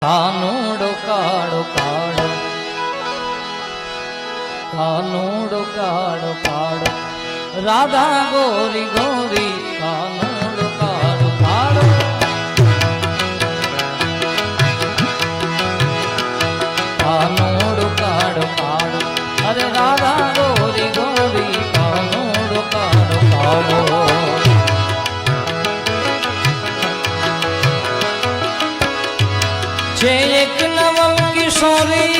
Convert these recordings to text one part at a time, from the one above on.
કાનુડો કાળો કાળો કાનુડો કાળો કાળો રાધા ગોરી ગોરી કાનુડો કાળો કાળો કાનુડો કાળો કાળો અરે રાધા ગોરી ગોરી કાનુડો કાળો કાળો છે એક નવલ કિશોરી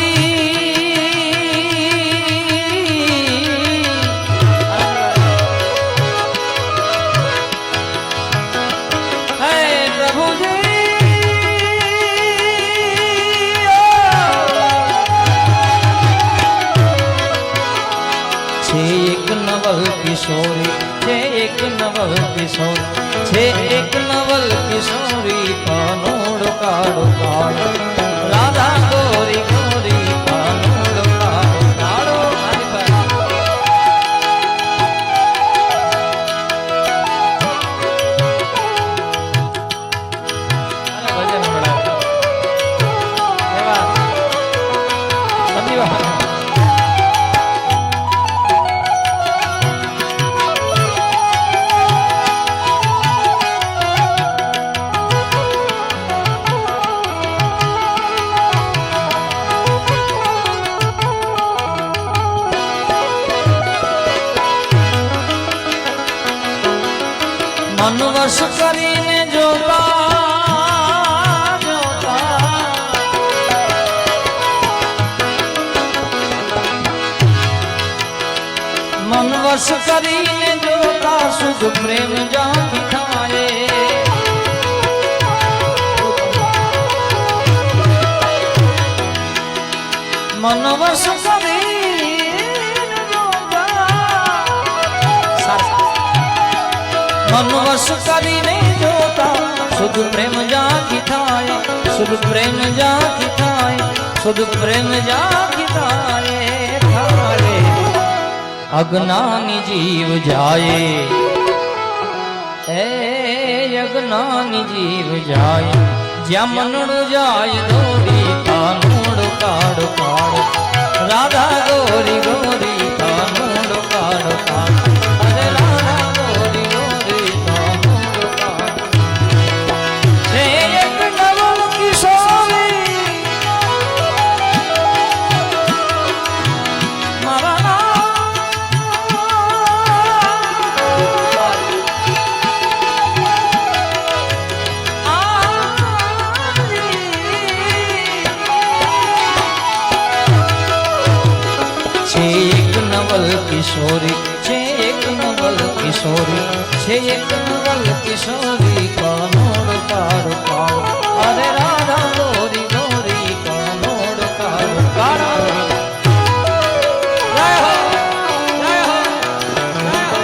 હે પ્રભુજી છે એક નવલ કિશોરી છે એક નવલ કિશોરી છે એક નવલ કિશોરી કાનુડો કાળો કાળો રાધા ગોરી ગોરી કાનુડો કાળો કાળો ભજન મળાવે એવા સંદીવા મન વશ કરીને જોતા મન વશ કરીને જોતા શુદ્ધ પ્રેમ જાતી થાય મન વશ મન વશ કરીને જોતા શુદ્ધ પ્રેમ જાતી થાય શુદ્ધ પ્રેમ જાતી થાય શુદ્ધ પ્રેમ જાતી થાય અજ્ઞાની જીવ જાય એ અજ્ઞાની જીવ જાય જ્યાં મનડું જાય દોરી કાનુડો કાળો કાળો રાધા ગોરી ગોરી કાનુડો કાળો કાળો અરે રાધા ગોરી ગોરી કાનુડો કાળો છે એક નવલ કિશોરી મારા છે એક નવલ કિશોરી છે એક નવલ કિશોરી છે એક નવલ કિશોરી કાનુડો કાળો કાળો અરે રાધા ગોરી ગોરી કાનુડો કાળો કાળો જય હો જય હો જય હો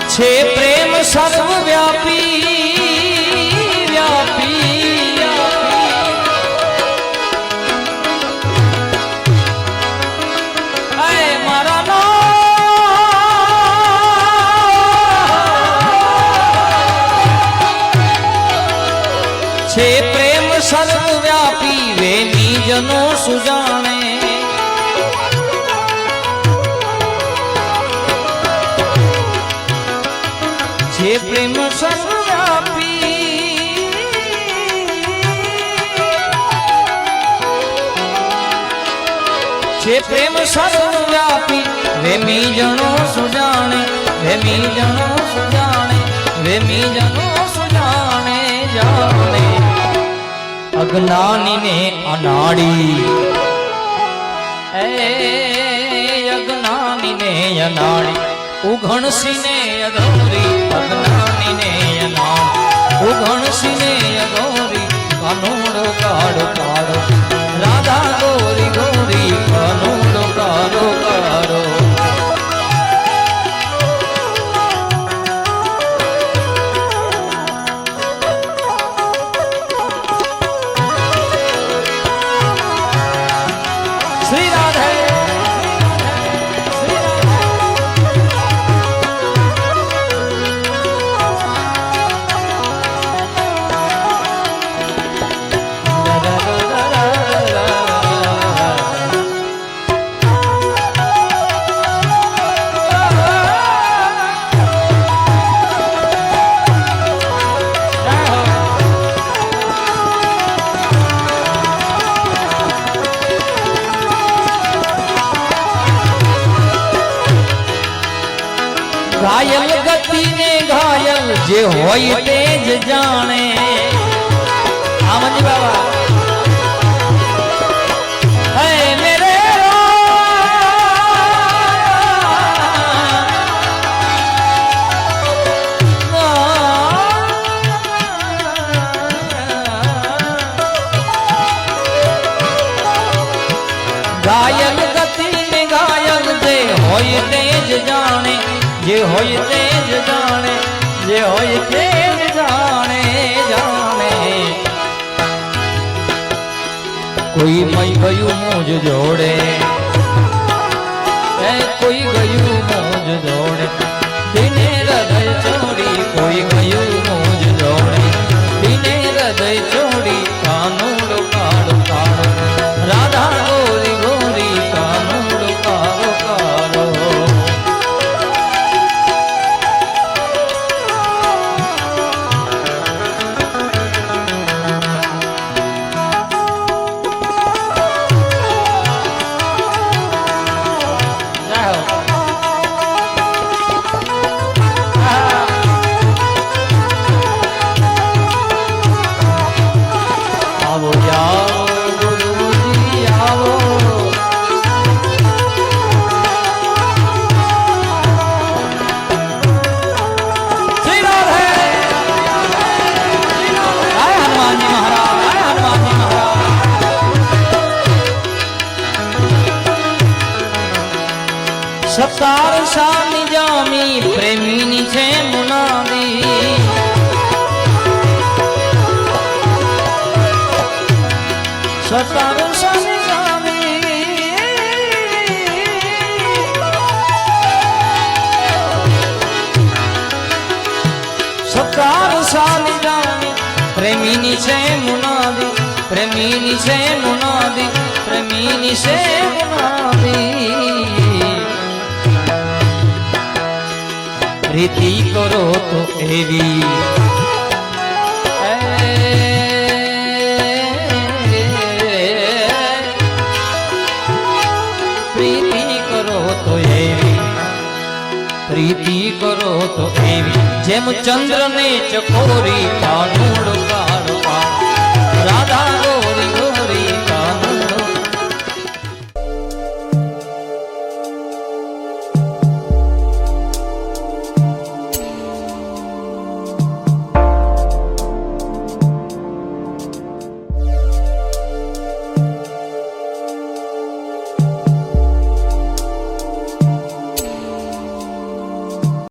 છે પ્રેમ સર્વવ્યાપી વ્યાપી આય મારા નો છે પ્રેમ સર્વવ્યાપી વેની જનો સુજાણે છે પ્રેમ સર્વવ્યાપી છે પ્રેમ સર્વવ્યાપી વેમી જણો સુજાણે વેમી જણો સુજાણે વેમી જણો સુજાણે જાણે અજ્ઞાની ને અનાડી એ અજ્ઞાની ને અનાડી ઉઘણસી ને અધોરી અજ્ઞાની ને અનાડી ઉઘણસી ને અધોરી કાનોડો કાળો કાળો રાધા ગોરી ગોરી કાનોડો કાળો કાળો શ્રી રાધે ઘાયલ ગતિ ને ઘાયલ જે હોય તે જ જાણે આમજી બાબા હે મેરે ઘાયલ ગતિ ને ઘાયલ જે હોય તે જ જાણે જે હોય તે જ જાણે જે હોય તે જ જાણે જાણે કોઈ મય ગયું મોજ જોડે એ કોઈ ગયું મોજ જોડે દિને હૃદય છોડી કોઈ ગયું મોજ જોડે દિને હૃદય છોડી કાનોડો કાળો કાળો રાધા ગોરી ગોરી કાનોડો કાળો કાળો સતાર સાની જામી પ્રેમીની છે મુનાદી સતાર સાની જામી સતાર સાની જામી પ્રેમીની છે મુનાદી પ્રેમીની છે મુનાદી પ્રેમીની છે મુનાદી પ્રીતિ કરો તો એવી પ્રીતિ કરો તો એવી પ્રીતિ કરો તો એવી જેમ ચંદ્ર ને ચકોરી કાનોડો